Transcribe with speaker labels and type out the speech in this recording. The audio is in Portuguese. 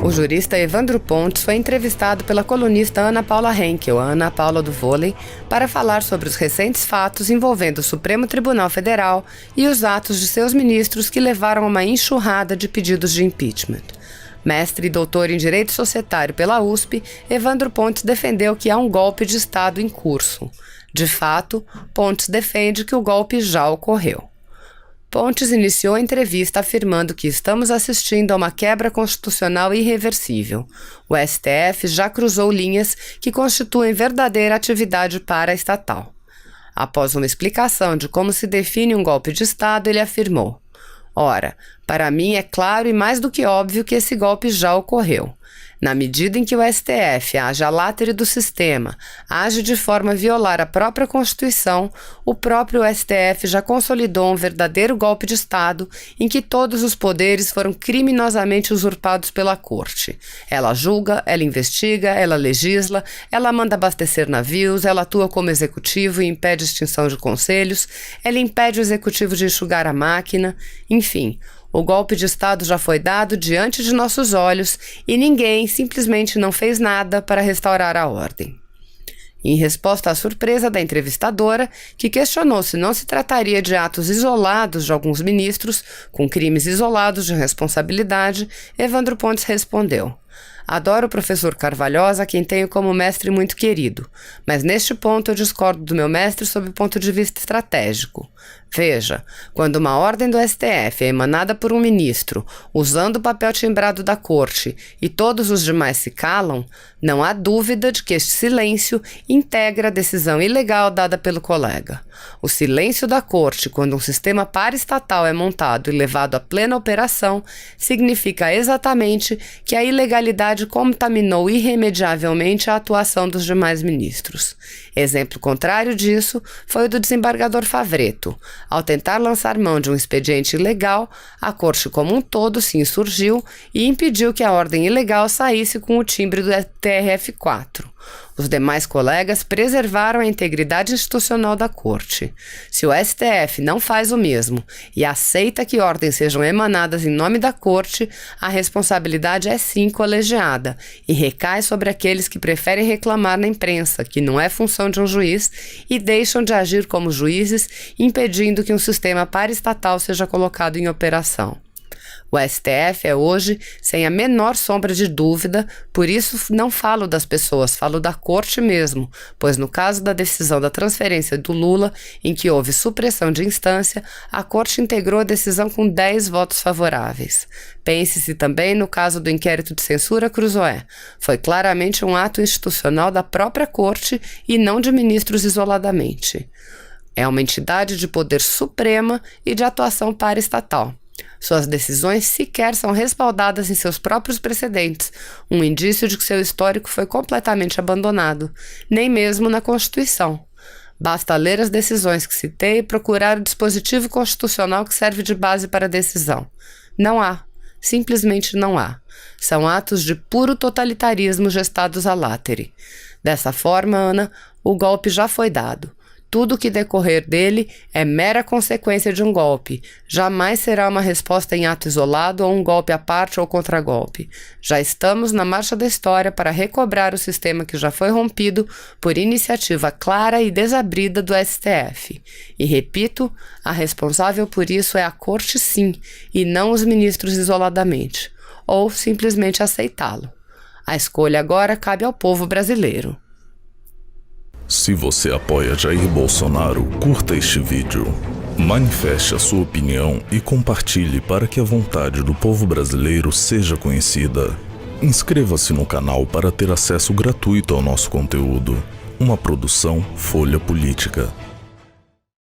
Speaker 1: O jurista Evandro Pontes foi entrevistado pela colunista Ana Paula Henkel, a Ana Paula do Vôlei, para falar sobre os recentes fatos envolvendo o Supremo Tribunal Federal e os atos de seus ministros que levaram a uma enxurrada de pedidos de impeachment. Mestre e doutor em Direito Societário pela USP, Evandro Pontes defendeu que há um golpe de Estado em curso. De fato, Pontes defende que o golpe já ocorreu. Pontes iniciou a entrevista afirmando que estamos assistindo a uma quebra constitucional irreversível. O STF já cruzou linhas que constituem verdadeira atividade paraestatal. Após uma explicação de como se define um golpe de Estado, ele afirmou: "Ora, para mim é claro e mais do que óbvio que esse golpe já ocorreu. Na medida em que o STF age à látere do sistema, age de forma a violar a própria Constituição, o próprio STF já consolidou um verdadeiro golpe de Estado em que todos os poderes foram criminosamente usurpados pela Corte. Ela julga, ela investiga, ela legisla, ela manda abastecer navios, ela atua como executivo e impede extinção de conselhos, ela impede o executivo de enxugar a máquina, enfim." O golpe de Estado já foi dado diante de nossos olhos e ninguém simplesmente não fez nada para restaurar a ordem. Em resposta à surpresa da entrevistadora, que questionou se não se trataria de atos isolados de alguns ministros, com crimes isolados de responsabilidade, Evandro Pontes respondeu: "Adoro o professor Carvalhosa, a quem tenho como mestre muito querido, mas neste ponto eu discordo do meu mestre sob o ponto de vista estratégico. Veja, quando uma ordem do STF é emanada por um ministro, usando o papel timbrado da Corte, e todos os demais se calam, não há dúvida de que este silêncio integra a decisão ilegal dada pelo colega. O silêncio da Corte, quando um sistema paraestatal é montado e levado à plena operação, significa exatamente que a ilegalidade contaminou irremediavelmente a atuação dos demais ministros. Exemplo contrário disso foi o do desembargador Favretto. Ao tentar lançar mão de um expediente ilegal, a Corte como um todo se insurgiu e impediu que a ordem ilegal saísse com o timbre do TRF4. Os demais colegas preservaram a integridade institucional da Corte. Se o STF não faz o mesmo e aceita que ordens sejam emanadas em nome da Corte, a responsabilidade é sim colegiada e recai sobre aqueles que preferem reclamar na imprensa, que não é função de um juiz, e deixam de agir como juízes, impedindo que um sistema paraestatal seja colocado em operação. O STF é hoje, sem a menor sombra de dúvida, por isso não falo das pessoas, falo da Corte mesmo, pois no caso da decisão da transferência do Lula, em que houve supressão de instância, a Corte integrou a decisão com 10 votos favoráveis. Pense-se também no caso do inquérito de censura Cruzoé. Foi claramente um ato institucional da própria Corte e não de ministros isoladamente. É uma entidade de poder suprema e de atuação paraestatal. Suas decisões sequer são respaldadas em seus próprios precedentes, um indício de que seu histórico foi completamente abandonado, nem mesmo na Constituição. Basta ler as decisões que citei e procurar o dispositivo constitucional que serve de base para a decisão. Não há. Simplesmente não há. São atos de puro totalitarismo gestados à látere. Dessa forma, Ana, o golpe já foi dado. Tudo o que decorrer dele é mera consequência de um golpe. Jamais será uma resposta em ato isolado ou um golpe à parte ou contragolpe. Já estamos na marcha da história para recobrar o sistema que já foi rompido por iniciativa clara e desabrida do STF. E repito, a responsável por isso é a Corte sim, e não os ministros isoladamente. Ou simplesmente aceitá-lo. A escolha agora cabe ao povo brasileiro.
Speaker 2: Se você apoia Jair Bolsonaro, curta este vídeo. Manifeste a sua opinião e compartilhe para que a vontade do povo brasileiro seja conhecida. Inscreva-se no canal para ter acesso gratuito ao nosso conteúdo. Uma produção Folha Política.